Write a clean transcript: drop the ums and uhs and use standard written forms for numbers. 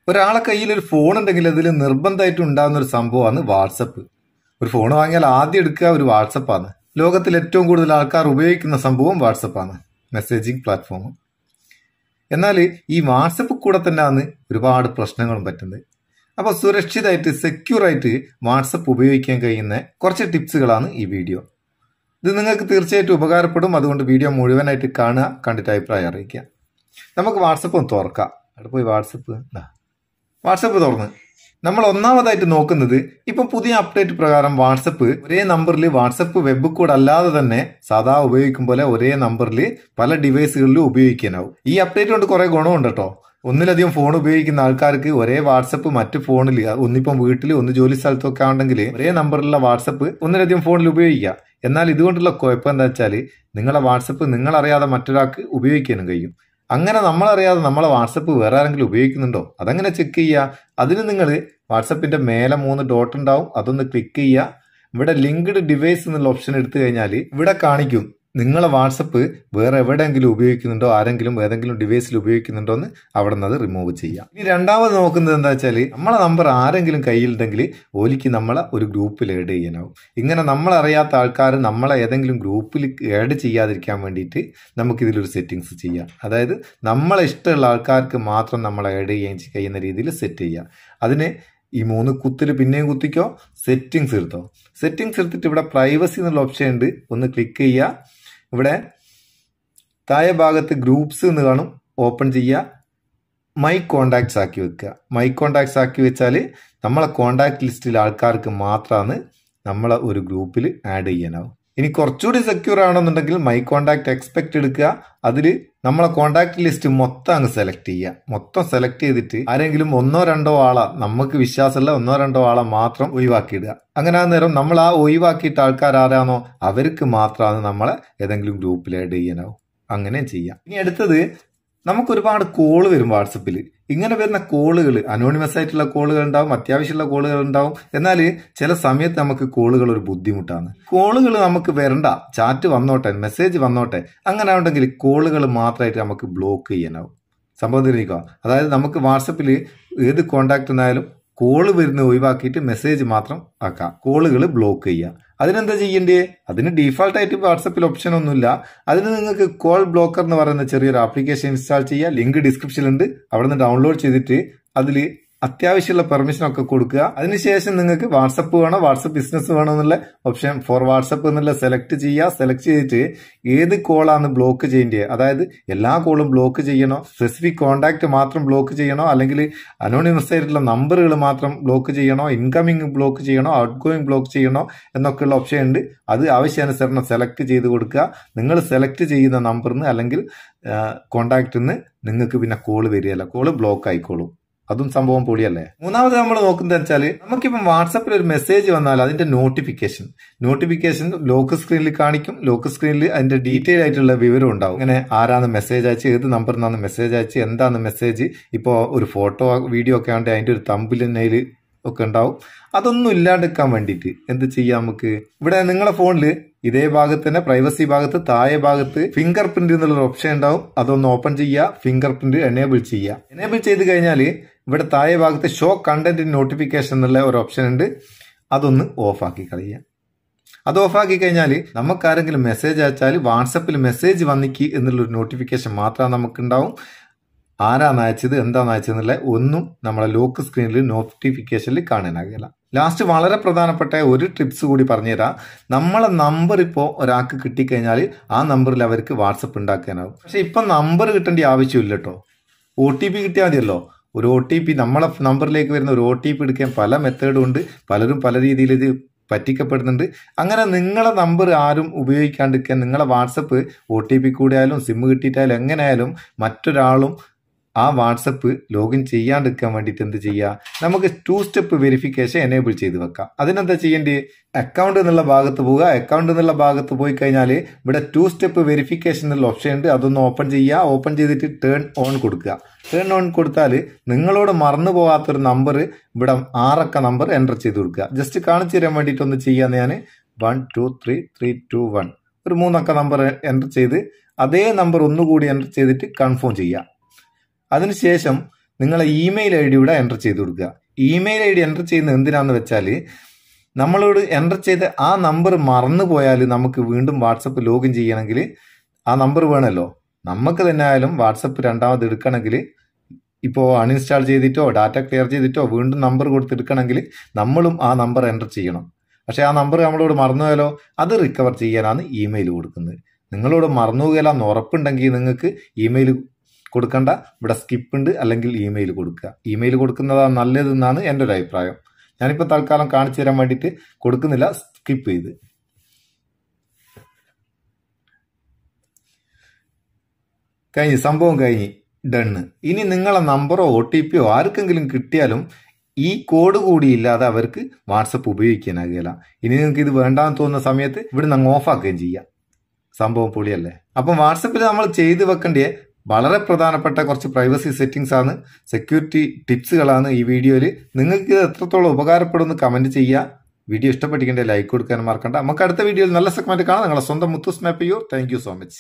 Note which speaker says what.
Speaker 1: ഒരാളെ കയ്യിൽ ഒരു ഫോൺ ഉണ്ടെങ്കിൽ അതിൽ നിർബന്ധമായിട്ടും ഉണ്ടാകുന്ന ഒരു സംഭവമാണ് വാട്സപ്പ്. ഒരു ഫോൺ വാങ്ങിയാൽ ആദ്യം എടുക്കുക ഒരു വാട്സപ്പാണ്. ലോകത്തിൽ ഏറ്റവും കൂടുതൽ ആൾക്കാർ ഉപയോഗിക്കുന്ന സംഭവം വാട്സപ്പാണ്, മെസ്സേജിങ് പ്ലാറ്റ്ഫോം. എന്നാൽ ഈ വാട്സപ്പ് കൂടെ തന്നെയാണ് ഒരുപാട് പ്രശ്നങ്ങളും പറ്റുന്നത്. അപ്പോൾ സുരക്ഷിതമായിട്ട് സെക്യൂറായിട്ട് വാട്സപ്പ് ഉപയോഗിക്കാൻ കഴിയുന്ന കുറച്ച് ടിപ്സുകളാണ് ഈ വീഡിയോ. ഇത് നിങ്ങൾക്ക് തീർച്ചയായിട്ടും ഉപകാരപ്പെടും. അതുകൊണ്ട് വീഡിയോ മുഴുവനായിട്ട് കാണുക, കണ്ടിട്ട് അഭിപ്രായം അറിയിക്കുക. നമുക്ക് വാട്സപ്പ് ഒന്ന് തുറക്കാം. അവിടെ പോയി വാട്സപ്പ് തുറന്ന് നമ്മൾ ഒന്നാമതായിട്ട് നോക്കുന്നത് ഇപ്പം പുതിയ അപ്ഡേറ്റ് പ്രകാരം വാട്സപ്പ് ഒരേ നമ്പറിൽ വാട്സപ്പ് വെബ് കോഡ് അല്ലാതെ തന്നെ സാധാ ഉപയോഗിക്കും പോലെ ഒരേ നമ്പറിൽ പല ഡിവൈസുകളിലും ഉപയോഗിക്കാനാവും. ഈ അപ്ഡേറ്റ് കൊണ്ട് കുറെ ഗുണമുണ്ട് കേട്ടോ. ഒന്നിലധികം ഫോൺ ഉപയോഗിക്കുന്ന ആൾക്കാർക്ക് ഒരേ വാട്സപ്പ് മറ്റു ഫോണിൽ, ഒന്നിപ്പം വീട്ടിൽ ഒന്ന് ജോലി സ്ഥലത്തൊക്കെ ആണെങ്കിൽ ഒരേ നമ്പറിലുള്ള വാട്സപ്പ് ഒന്നിലധികം ഫോണിൽ ഉപയോഗിക്കുക. എന്നാൽ ഇതുകൊണ്ടുള്ള കുഴപ്പം എന്താ വെച്ചാൽ നിങ്ങളെ വാട്സപ്പ് നിങ്ങളറിയാതെ മറ്റൊരാൾക്ക് ഉപയോഗിക്കാനും കഴിയും. അങ്ങനെ നമ്മളറിയാതെ നമ്മളെ വാട്സപ്പ് വേറെ ആരെങ്കിലും ഉപയോഗിക്കുന്നുണ്ടോ അതങ്ങനെ ചെക്ക് ചെയ്യുക. അതിന് നിങ്ങൾ വാട്സപ്പിന്റെ മേലെ 3 ഡോട്ട് ഉണ്ടാവും, അതൊന്ന് ക്ലിക്ക് ചെയ്യുക. ഇവിടെ ലിങ്ക്ഡ് ഡിവൈസ് എന്നുള്ള ഓപ്ഷൻ എടുത്തു കഴിഞ്ഞാൽ ഇവിടെ കാണിക്കും നിങ്ങളെ വാട്സപ്പ് വേറെ എവിടെയെങ്കിലും ഉപയോഗിക്കുന്നുണ്ടോ, ആരെങ്കിലും ഏതെങ്കിലും ഡിവൈസിൽ ഉപയോഗിക്കുന്നുണ്ടോ എന്ന് അവിടെ നിന്ന് അത് റിമൂവ് ചെയ്യാം. ഇനി രണ്ടാമത് നോക്കുന്നത് എന്താ വെച്ചാൽ നമ്മളെ നമ്പർ ആരെങ്കിലും കയ്യിലുണ്ടെങ്കിൽ ഓലിക്ക് നമ്മളെ ഒരു ഗ്രൂപ്പിൽ ആഡ് ചെയ്യാനാവും. ഇങ്ങനെ നമ്മളറിയാത്ത ആൾക്കാർ നമ്മളെ ഏതെങ്കിലും ഗ്രൂപ്പിൽ ആഡ് ചെയ്യാതിരിക്കാൻ വേണ്ടിയിട്ട് നമുക്കിതിലൊരു സെറ്റിങ്സ് ചെയ്യാം. അതായത് നമ്മളെ ഇഷ്ടമുള്ള ആൾക്കാർക്ക് മാത്രം നമ്മളെ ആഡ് ചെയ്യാൻ കഴിയുന്ന രീതിയിൽ സെറ്റ് ചെയ്യാം. അതിന് ഈ 3 കുത്തിൽ പിന്നെയും കുത്തിക്കോ, സെറ്റിങ്സ് എടുത്തോ. സെറ്റിങ്സ് എടുത്തിട്ട് ഇവിടെ പ്രൈവസി എന്നുള്ള ഓപ്ഷൻ ഉണ്ട്, ഒന്ന് ക്ലിക്ക് ചെയ്യുക. ഇവിടെ താഴെ ഭാഗത്ത് ഗ്രൂപ്പ്സ് എന്ന് കാണും, ഓപ്പൺ ചെയ്യുക. മൈ കോണ്ടാക്ട്സ് ആക്കി വെക്കുക. മൈ കോണ്ടാക്ട്സ് ആക്കി വെച്ചാൽ നമ്മളെ കോണ്ടാക്ട് ലിസ്റ്റിൽ ആൾക്കാർക്ക് മാത്രമാണ് നമ്മളെ ഒരു ഗ്രൂപ്പിൽ ആഡ് ചെയ്യാനാവും. ഇനി കുറച്ചുകൂടി സെക്യൂർ ആണെന്നുണ്ടെങ്കിൽ മൈ കോണ്ടാക്ട് എക്സ്പെക്ട് എടുക്കുക. അതിൽ നമ്മളെ കോണ്ടാക്ട് ലിസ്റ്റ് മൊത്തം അങ്ങ് സെലക്ട് ചെയ്യുക. മൊത്തം സെലക്ട് ചെയ്തിട്ട് ആരെങ്കിലും 1-2 ആളെ, നമുക്ക് വിശ്വാസമുള്ള 1-2 ആളെ മാത്രം ഒഴിവാക്കിയിടുക. അങ്ങനെ ആ നേരം നമ്മൾ ആ ഒഴിവാക്കിയിട്ട ആൾക്കാർ ആരാണോ അവർക്ക് മാത്രമാണ് നമ്മളെ ഏതെങ്കിലും ഗ്രൂപ്പിൽ ആഡ് ചെയ്യാനാവും. അങ്ങനെ ചെയ്യാം. ഇനി അടുത്തത്, നമുക്ക് ഒരുപാട് കോള് വരും വാട്സപ്പിൽ. ഇങ്ങനെ വരുന്ന കോളുകൾ അനോണിമസ് ആയിട്ടുള്ള കോളുകൾ ഉണ്ടാവും, അത്യാവശ്യമുള്ള കോളുകൾ ഉണ്ടാവും. എന്നാൽ ചില സമയത്ത് നമുക്ക് കോളുകൾ ഒരു ബുദ്ധിമുട്ടാണ്. കോളുകൾ നമുക്ക് വരണ്ട, ചാറ്റ് വന്നോട്ടെ, മെസ്സേജ് വന്നോട്ടെ, അങ്ങനെ ഉണ്ടെങ്കിൽ കോളുകൾ മാത്രമായിട്ട് നമുക്ക് ബ്ലോക്ക് ചെയ്യാനാവും. സംഭവം തിരിക്കുക. അതായത് നമുക്ക് വാട്സപ്പിൽ ഏത് കോണ്ടാക്ട് എന്നായാലും കോള് വരുന്ന ഒഴിവാക്കിയിട്ട് മെസ്സേജ് മാത്രം ആക്കാം, കോളുകൾ ബ്ലോക്ക് ചെയ്യുക. അതിനെന്താ ചെയ്യേണ്ടേ? അതിന് ഡീഫാൾട്ടായിട്ട് വാട്സപ്പിൽ ഓപ്ഷൻ ഒന്നുമില്ല. അതിന് നിങ്ങൾക്ക് കോൾ ബ്ലോക്കർ എന്ന് പറയുന്ന ചെറിയൊരു ആപ്ലിക്കേഷൻ ഇൻസ്റ്റാൾ ചെയ്യുക. ലിങ്ക് ഡിസ്ക്രിപ്ഷനിലുണ്ട്, അവിടെ നിന്ന് ഡൗൺലോഡ് ചെയ്തിട്ട് അതിൽ അത്യാവശ്യമുള്ള പെർമിഷൻ ഒക്കെ കൊടുക്കുക. അതിനുശേഷം നിങ്ങൾക്ക് വാട്സപ്പ് വേണോ വാട്സപ്പ് ബിസിനസ് വേണോ എന്നുള്ള ഓപ്ഷൻ ഫോർ വാട്സപ്പ് എന്നുള്ള സെലക്ട് ചെയ്യുക. സെലക്ട് ചെയ്തിട്ട് ഏത് കോളാണ് ബ്ലോക്ക് ചെയ്യേണ്ടത്, അതായത് എല്ലാ കോളും ബ്ലോക്ക് ചെയ്യണോ, സ്പെസിഫിക് കോണ്ടാക്ട് മാത്രം ബ്ലോക്ക് ചെയ്യണോ, അല്ലെങ്കിൽ അനോണിമസ് ആയിട്ടുള്ള നമ്പറുകൾ മാത്രം ബ്ലോക്ക് ചെയ്യണോ, ഇൻകമിങ് ബ്ലോക്ക് ചെയ്യണോ, ഔട്ട് ഗോയിങ് ബ്ലോക്ക് ചെയ്യണോ എന്നൊക്കെയുള്ള ഓപ്ഷൻ ഉണ്ട്. അത് ആവശ്യാനുസരണം സെലക്ട് ചെയ്ത് കൊടുക്കുക. നിങ്ങൾ സെലക്ട് ചെയ്യുന്ന നമ്പറിന് അല്ലെങ്കിൽ കോണ്ടാക്റ്റിന് നിങ്ങൾക്ക് പിന്നെ കോള് വരികയല്ല, കോള് ബ്ലോക്ക് ആയിക്കോളും. അതും സംഭവം പൊളിയല്ലേ. മൂന്നാമത് നമ്മൾ നോക്കുന്നത് വെച്ചാൽ നമുക്കിപ്പം വാട്സപ്പിൽ ഒരു മെസ്സേജ് വന്നാൽ അതിന്റെ നോട്ടിഫിക്കേഷൻ ലോക്ക് സ്ക്രീനിൽ കാണിക്കും. ലോക്ക് സ്ക്രീനിൽ അതിന്റെ ഡീറ്റെയിൽ ആയിട്ടുള്ള വിവരം ഉണ്ടാവും. ഇങ്ങനെ ആരാണ് മെസ്സേജ് അയച്ച്, ഏത് നമ്പറിൽ നിന്നാണ് മെസ്സേജ് അയച്ച്, എന്താണ് മെസ്സേജ്, ഇപ്പോൾ ഒരു ഫോട്ടോ വീഡിയോ ഒക്കെ ആണെങ്കിൽ അതിന്റെ ഒരു തമ്പിൽ ഒക്കെ ഉണ്ടാവും. അതൊന്നും ഇല്ലാണ്ടിരിക്കാൻ വേണ്ടിയിട്ട് എന്ത് ചെയ്യാം, നമുക്ക് ഇവിടെ നിങ്ങളെ ഫോണിൽ ഇതേ ഭാഗത്ത് തന്നെ പ്രൈവസി ഭാഗത്ത് താഴെ ഭാഗത്ത് ഫിംഗർ പ്രിന്റ് എന്നുള്ള ഓപ്ഷൻ ഉണ്ടാവും. അതൊന്ന് ഓപ്പൺ ചെയ്യുക, ഫിംഗർ പ്രിന്റ് എനേബിൾ ചെയ്യുക. എനേബിൾ ചെയ്ത് കഴിഞ്ഞാൽ ഇവിടെ താഴെ ഭാഗത്ത് ഷോ കണ്ടന്റ് നോട്ടിഫിക്കേഷൻ എന്നുള്ള ഒരു ഓപ്ഷൻ ഉണ്ട്, അതൊന്ന് ഓഫാക്കി കളയുക. അത് ഓഫാക്കി കഴിഞ്ഞാൽ നമുക്ക് ആരെങ്കിലും മെസ്സേജ് അയച്ചാൽ വാട്സപ്പിൽ മെസ്സേജ് വന്നിക്ക് എന്നുള്ളൊരു നോട്ടിഫിക്കേഷൻ മാത്രം നമുക്കുണ്ടാവും. ആരാണ് അയച്ചത്, എന്താണ് അയച്ചതെന്നുള്ള ഒന്നും നമ്മളെ ലോക്ക് സ്ക്രീനിൽ നോട്ടിഫിക്കേഷനിൽ കാണാനാകില്ല. ലാസ്റ്റ് വളരെ പ്രധാനപ്പെട്ട ഒരു ടിപ്സ് കൂടി പറഞ്ഞുതരാം. നമ്മളെ നമ്പർ ഇപ്പോൾ ഒരാൾക്ക് കിട്ടിക്കഴിഞ്ഞാൽ ആ നമ്പറിൽ അവർക്ക് വാട്സപ്പ് ഉണ്ടാക്കാനാവും. പക്ഷെ ഇപ്പം നമ്പർ കിട്ടേണ്ട ആവശ്യമില്ല കേട്ടോ, OTP കിട്ടിയാൽ മതിയല്ലോ. ഒരു OTP, നമ്മളെ നമ്പറിലേക്ക് വരുന്ന ഒരു OTP എടുക്കാൻ പല മെത്തേഡും ഉണ്ട്. പലരും പല രീതിയിൽ ഇത് പറ്റിക്കപ്പെടുന്നുണ്ട്. അങ്ങനെ നിങ്ങളെ നമ്പർ ആരും ഉപയോഗിക്കാണ്ടിരിക്കാൻ നിങ്ങളെ വാട്സപ്പ് OTP കൂടെ ആയാലും സിം കിട്ടിയിട്ടായാലും എങ്ങനെയായാലും മറ്റൊരാളും ആ വാട്സപ്പ് ലോഗിൻ ചെയ്യാണ്ടിരിക്കാൻ വേണ്ടിയിട്ട് എന്ത് ചെയ്യുക, നമുക്ക് 2 സ്റ്റെപ്പ് വെരിഫിക്കേഷൻ എനേബിൾ ചെയ്ത് വെക്കാം. അതിനെന്താ ചെയ്യേണ്ടത്, അക്കൗണ്ട് എന്നുള്ള ഭാഗത്ത് പോവുക. അക്കൗണ്ട് എന്നുള്ള ഭാഗത്ത് പോയി കഴിഞ്ഞാൽ ഇവിടെ 2 സ്റ്റെപ്പ് വെരിഫിക്കേഷൻ എന്നുള്ള ഓപ്ഷൻ ഉണ്ട്, അതൊന്ന് ഓപ്പൺ ചെയ്യുക. ഓപ്പൺ ചെയ്തിട്ട് ടേൺ ഓൺ കൊടുക്കുക. ടേൺ ഓൺ കൊടുത്താൽ നിങ്ങളോട് മറന്നു പോകാത്തൊരു നമ്പർ, ഇവിടെ 6 അക്ക നമ്പർ എൻ്റർ ചെയ്ത് കൊടുക്കുക. ജസ്റ്റ് കാണിച്ചു തരാൻ വേണ്ടിയിട്ടൊന്ന് ചെയ്യാന്ന് ഞാൻ 123321 ഒരു 3 അക്ക നമ്പർ എൻ്റർ ചെയ്ത് അതേ നമ്പർ ഒന്നുകൂടി എൻ്റർ ചെയ്തിട്ട് കൺഫേം ചെയ്യുക. അതിനുശേഷം നിങ്ങളെ ഇമെയിൽ ഐ ഡി ഇവിടെ എൻ്റർ ചെയ്ത് കൊടുക്കുക. ഇമെയിൽ ഐ ഡി എൻ്റർ ചെയ്യുന്നത് എന്തിനാന്ന് വെച്ചാൽ നമ്മളോട് എൻ്റർ ചെയ്ത ആ നമ്പർ മറന്നു പോയാൽ നമുക്ക് വീണ്ടും വാട്സപ്പ് ലോഗിൻ ചെയ്യണമെങ്കിൽ ആ നമ്പർ വേണമല്ലോ. നമുക്ക് തന്നെ ആയാലും വാട്സപ്പ് രണ്ടാമത് എടുക്കണമെങ്കിൽ ഇപ്പോൾ അൺഇൻസ്റ്റാൾ ചെയ്തിട്ടോ ഡാറ്റ ക്ലിയർ ചെയ്തിട്ടോ വീണ്ടും നമ്പർ കൊടുത്തെടുക്കണമെങ്കിൽ നമ്മളും ആ നമ്പർ എൻ്റർ ചെയ്യണം. പക്ഷേ ആ നമ്പർ നമ്മളോട് മറന്നുപോയാലോ, അത് റിക്കവർ ചെയ്യാനാണ് ഇമെയിൽ കൊടുക്കുന്നത്. നിങ്ങളോട് മറന്നുപോയാലെന്ന് ഉറപ്പുണ്ടെങ്കിൽ നിങ്ങൾക്ക് ഇമെയിൽ കൊടുക്കണ്ട, ഇവിടെ സ്കിപ്പ് ഉണ്ട്, അല്ലെങ്കിൽ ഇമെയിൽ കൊടുക്കുക. ഇമെയിൽ കൊടുക്കുന്നതാണ് നല്ലതെന്നാണ് എൻ്റെ ഒരു അഭിപ്രായം. ഞാനിപ്പോൾ തൽക്കാലം കാണിച്ചു തരാൻ വേണ്ടിയിട്ട് കൊടുക്കുന്നില്ല, സ്കിപ്പ് ചെയ്ത്. സംഭവം കഴിഞ്ഞ് ഡണ്ണ്. ഇനി നിങ്ങളെ നമ്പറോ OTP ആർക്കെങ്കിലും കിട്ടിയാലും ഈ കോഡ് കൂടി ഇല്ലാതെ അവർക്ക് വാട്സപ്പ് ഉപയോഗിക്കാനാകില്ല. ഇനി നിങ്ങൾക്ക് ഇത് വേണ്ടാന്ന് തോന്നുന്ന സമയത്ത് ഇവിടെ നിന്ന് ഓഫാക്കുകയും ചെയ്യാം. സംഭവം പൊളിയല്ലേ? അപ്പം വാട്സപ്പിൽ നമ്മൾ ചെയ്തു വെക്കേണ്ട വളരെ പ്രധാനപ്പെട്ട കുറച്ച് പ്രൈവസി സെറ്റിംഗ്സ് ആണ്, സെക്യൂരിറ്റി ടിപ്സുകളാണ് ഈ വീഡിയോയിൽ. നിങ്ങൾക്ക് ഇത് എത്രത്തോളം ഉപകാരപ്പെടുമെന്ന് കമൻറ്റ് ചെയ്യുക. വീഡിയോ ഇഷ്ടപ്പെട്ടിട്ടുണ്ടെങ്കിൽ ലൈക്ക് കൊടുക്കാൻ മറക്കണ്ട. നമുക്ക് അടുത്ത വീഡിയോയിൽ നല്ല സെഗ്മെന്റ് കാണാം. നിങ്ങളെ സ്വന്തം Muthoos Meppayur. Thank you so much.